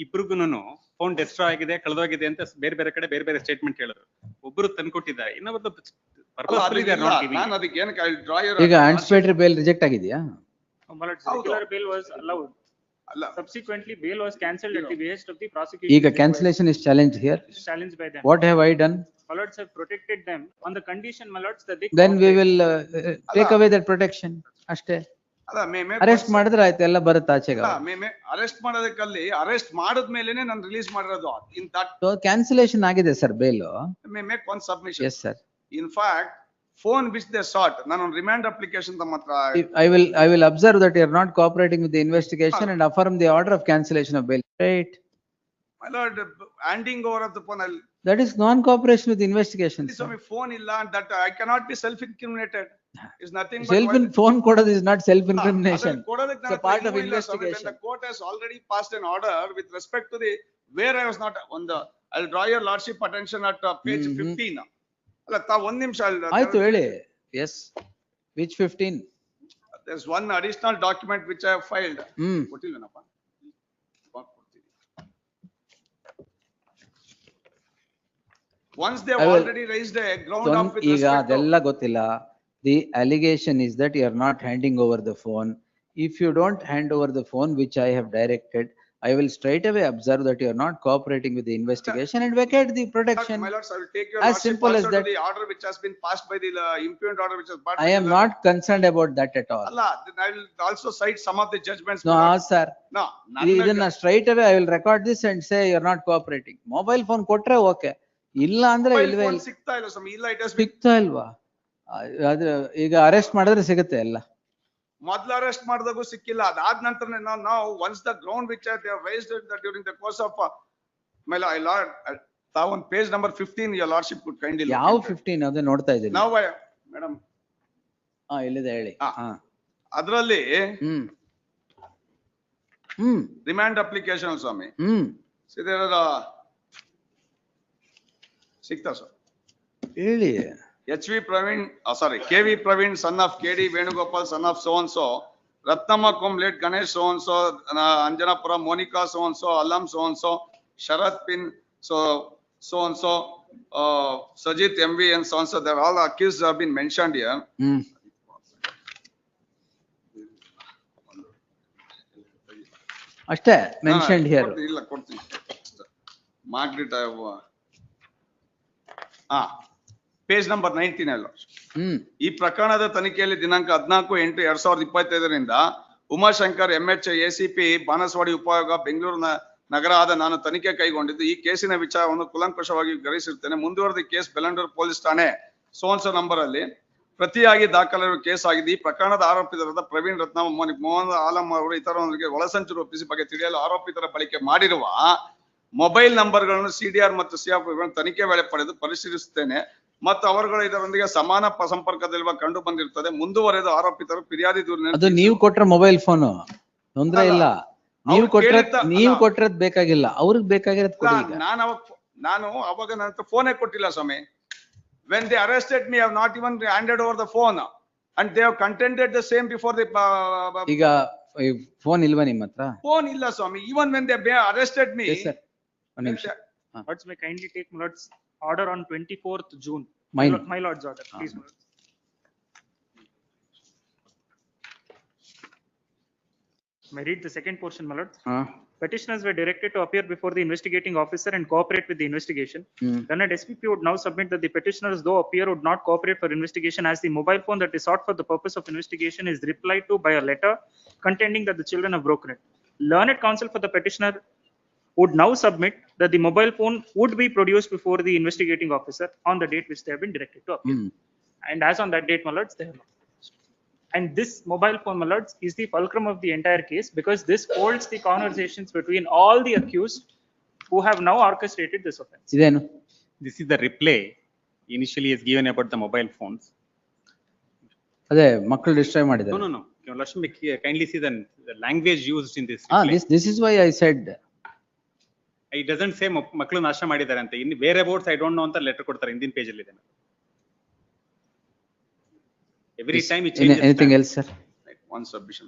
ಇಬ್ರಿಗೂನು phone destroy ಆಗಿದೆ ಕಳೆದೋಗಿದೆ ಅಂತ ಬೇರೆ ಬೇರೆ ಕಡೆ ಬೇರೆ ಬೇರೆ ಸ್ಟೇಟ್ಮೆಂಟ್ ಹೇಳಿದ್ರು. ಒಬ್ರು ತಂದ್ಕೊಟ್ಟಿದ್ದಾರೆ, ಇನ್ನೊಬ್ರು purposefully they are not giving. ನಾನು ಅದಕ್ಕೆ ಏನಕ್ಕೆ ಡ್ರಾ ಈಗ ಆಂಟಿಸಿಪೇಟರಿ ಬೇಲ್ ರಿಜೆಕ್ಟ್ ಆಗಿದೆಯಾ? My lords, ಹೌದು. regular bail was allowed. ಅಲ್ಲ Subsequently, bail was cancelled at the behest of the prosecution. ಈಗ cancellation is challenged here. Challenged by them. What have I done? My lords have protected them on the condition, my lords, that they. Then we cooperate. will take away that protection. ಅಷ್ಟೇ. ಅಲ್ಲ arrest ಮಾಡಿದ್ರೆ ಆಯ್ತು, ಎಲ್ಲ ಬರುತ್ತೆ ಆಚೆಗೆ. Arrest ಮಾಡೋದಕ್ಕಲ್ಲಿ arrest ಮಾಡಿದ್ಮೇಲೆನೆ ನಾನು release ಮಾಡಿರೋದು. In that cancellation ಆಗಿದೆ sir bail. May make one submission. Yes sir. In fact phone which they sought, ನಾನು ರಿಮಾಂಡ್ ಅಪ್ಲಿಕೇಶನ್ ತಮ್ಮ ಹತ್ರ I will observe that you are not cooperating with the investigation and affirm the order of cancellation of bail. Right. my lord, handing over of the phone, That is non-cooperation with the investigation. so my phone illa and that I cannot be self incriminated. Is nothing but Self in phone ಕೊಡೋದು is not self incrimination. ಕೊಡೋದಕ್ಕೆ It's a part of ನಾನು ಇಲ್ಲ ಸ್ವಾಮಿ. investigation. The court has already passed an order with respect to the where I was not on the, I'll draw your lordship attention at page 15. ಅಲ್ಲ ತಾ ಒಂದ್ ನಿಮಿಷ. ಆಯ್ತು ಹೇಳಿ. Yes. Which 15? There's one additional document which I have filed. ಕೊಟ್ಟಿಲ್ಲನಪ್ಪ. Once they have already raised a ground up with ಈಗ respect to. ಅದೆಲ್ಲ ಗೊತ್ತಿಲ್ಲ. The allegation is that you are not handing over the phone. If you don't hand over the phone which I have directed, I will straight away observe that you are not cooperating with the investigation and vacate the protection. My lords, I will take your As lordship simple as also to that. the order which has been passed by the impugned order which was passed. I am not concerned about that at all. Allah, then I will also cite some of the judgments. No, sir. No. ಇದನ್ನ straight away I will record this and say you are not cooperating. Mobile phone ಕೊಟ್ರೆ okay. ಇಲ್ಲ ಅಂದ್ರೆ ಇಲ್ವೇ ಇಲ್ಲ. ಸಿಗ್ತಾ ಇಲ್ಲ ಸ್ವಾಮಿ. ಇಲ್ಲ it has been. ಸಿಗ್ತಾ ಇಲ್ವಾ? ಅದು ಈಗ ಅರೆಸ್ಟ್ ಮಾಡಿದ್ರೆ ಸಿಗುತ್ತೆ ಎಲ್ಲ. ಮೊದಲು ಅರೆಸ್ಟ್ ಮಾಡಿದಾಗೂ ಸಿಕ್ಕಿಲ್ಲ. ಅದಾದ ನಂತರ ನಾವು once the ground which they have raised during the course of my lord, ತಾವು on page number 15 your lordship could kindly. ಯಾವ 15 ಅದೇ ನೋಡ್ತಾ ಇದ್ದೀನಿ. ನಾವು ಮೇಡಮ್ ಇಲ್ಲಿದೆ ಹೇಳಿ. ಅದರಲ್ಲಿ ರಿಮಾಂಡ್ ಅಪ್ಲಿಕೇಶನ್ ಸ್ವಾಮಿ. ಸಿಗ್ತಾ ಸರ್ ಹೇಳಿ. HV Praveen, sorry, KV Praveen, son of KD Venugopal, son of so and so, Ratnama Kumlet, Ganesh so and so, Anjanapura, Monica so and so, Alam so and so, Sharat Pin so and so, Sajit MV and so and so, they're all accused have been mentioned here. ಅಷ್ಟೇ mentioned here. ಇಲ್ಲ ಕೊಡ್ತೀನಿ. Margaret page number 19. ಈ ಪ್ರಕರಣದ ತನಿಖೆಯಲ್ಲಿ ದಿನಾಂಕ 14/8/2025 Umashankar MH ACP Banaswadi ಉಪವಿಭಾಗ ಬೆಂಗಳೂರು ನಗರ ಆದ ನಾನು ತನಿಖೆ ಕೈಗೊಂಡಿದ್ದು ಈ ಕೇಸಿನ ವಿಚಾರವನ್ನು ಕೂಲಂಕಷವಾಗಿ ಗ್ರಹಿಸಿರುತ್ತೇನೆ. ಮುಂದುವರೆದ ಕೇಸ್ ಬೆಳ್ಳಂಡೂರು ಪೊಲೀಸ್ ಠಾಣೆ ಸೋನ್ಸೋ ನಂಬರ್ ಅಲ್ಲಿ ಪ್ರತಿಯಾಗಿ ದಾಖಲಿರುವ ಕೇಸ್ ಆಗಿದೆ. ಈ ಪ್ರಕರಣದ ಆರೋಪಿತರಾದ ಪ್ರವೀಣ್ ರತ್ನ ಮೊಹಮ್ಮದ್ ಆಲಂ ಅವರು ಇತರರೊಂದಿಗೆ ಒಳಸಂಚು ರೂಪಿಸಿ ಬಗ್ಗೆ ತಿಳಿಯಲು ಆರೋಪಿತರ ಬಳಕೆ ಮಾಡಿರುವ ಮೊಬೈಲ್ ನಂಬರ್ಗಳನ್ನು CDR ಮತ್ತು CF ತನಿಖೆ ವೇಳೆ ಪಡೆದು ಪರಿಶೀಲಿಸುತ್ತೇನೆ ಮತ್ತು ಅವರುಗಳು ಇದರೊಂದಿಗೆ ಸಮಾನ ಸಂಪರ್ಕದಲ್ಲಿರುವ ಕಂಡು ಬಂದಿರುತ್ತದೆ. ಮುಂದುವರೆದ ಆರೋಪಿತರು ಫಿರ್ಯಾದಿ ದೂರಿನ ಅದು ನೀವು ಕೊಟ್ರ ಮೊಬೈಲ್ ಫೋನ್ ತೊಂದ್ರೆ ಇಲ್ಲ. ನೀವು ಕೊಟ್ರದ್ ಬೇಕಾಗಿಲ್ಲ, ಅವ್ರಿಗೆ ಬೇಕಾಗಿರೋದ್ ಕೊಡಿ. ನಾನು ಅವಾಗ ನನ್ನ ಹತ್ರ ಫೋನೇ ಕೊಟ್ಟಿಲ್ಲ ಸ್ವಾಮಿ. When they arrested me, I have not even handed over the phone and they have contended the same before the ಈಗ ಫೋನ್ ಇಲ್ವಾ ನಿಮ್ಮ ಹತ್ರ? ಫೋನ್ ಇಲ್ಲ ಸ್ವಾಮಿ. Even when they arrested me. Yes, sir. One ನಿಮಿಷ. Lords may kindly take my lord's order on 24th June. My lord's order, please. My lords. May I read the second portion, my lords? Petitioners were directed to appear before the investigating officer and cooperate with the investigation. Then SPP would now submit that the petitioners, though appear, would not cooperate for investigation as the mobile phone that is sought for the purpose of investigation is replied to by a letter contending that the children have broken it. Learned counsel for the petitioner would now submit that the mobile phone would be produced before the investigating officer on the date which they have been directed to appear. And as on that date, my lords, they have not. And this mobile phone, my lords, is the fulcrum of the entire case because this holds the conversations between all the accused who have now orchestrated this offense. This is the replay initially is given about the mobile phones. ಅದೇ ಮಕ್ಕಳು ಡಿಸ್ಟ್ರೈ ಮಾಡಿದ್ದಾರೆ. No. Lakshmi, kindly see the language used in this replay. This is why I said. It doesn't say ಮಕ್ಕಳು ನಾಶ ಮಾಡಿದ್ದಾರೆ ಅಂತ. ಇನ್ನು ಬೇರೆ boards I don't know ಅಂತ ಲೆಟರ್ ಕೊಡ್ತಾರೆ ಹಿಂದಿನ ಪೇಜ್ ಅಲ್ಲಿ ಇದೆ. Every time it changes. Anything else, sir? One submission.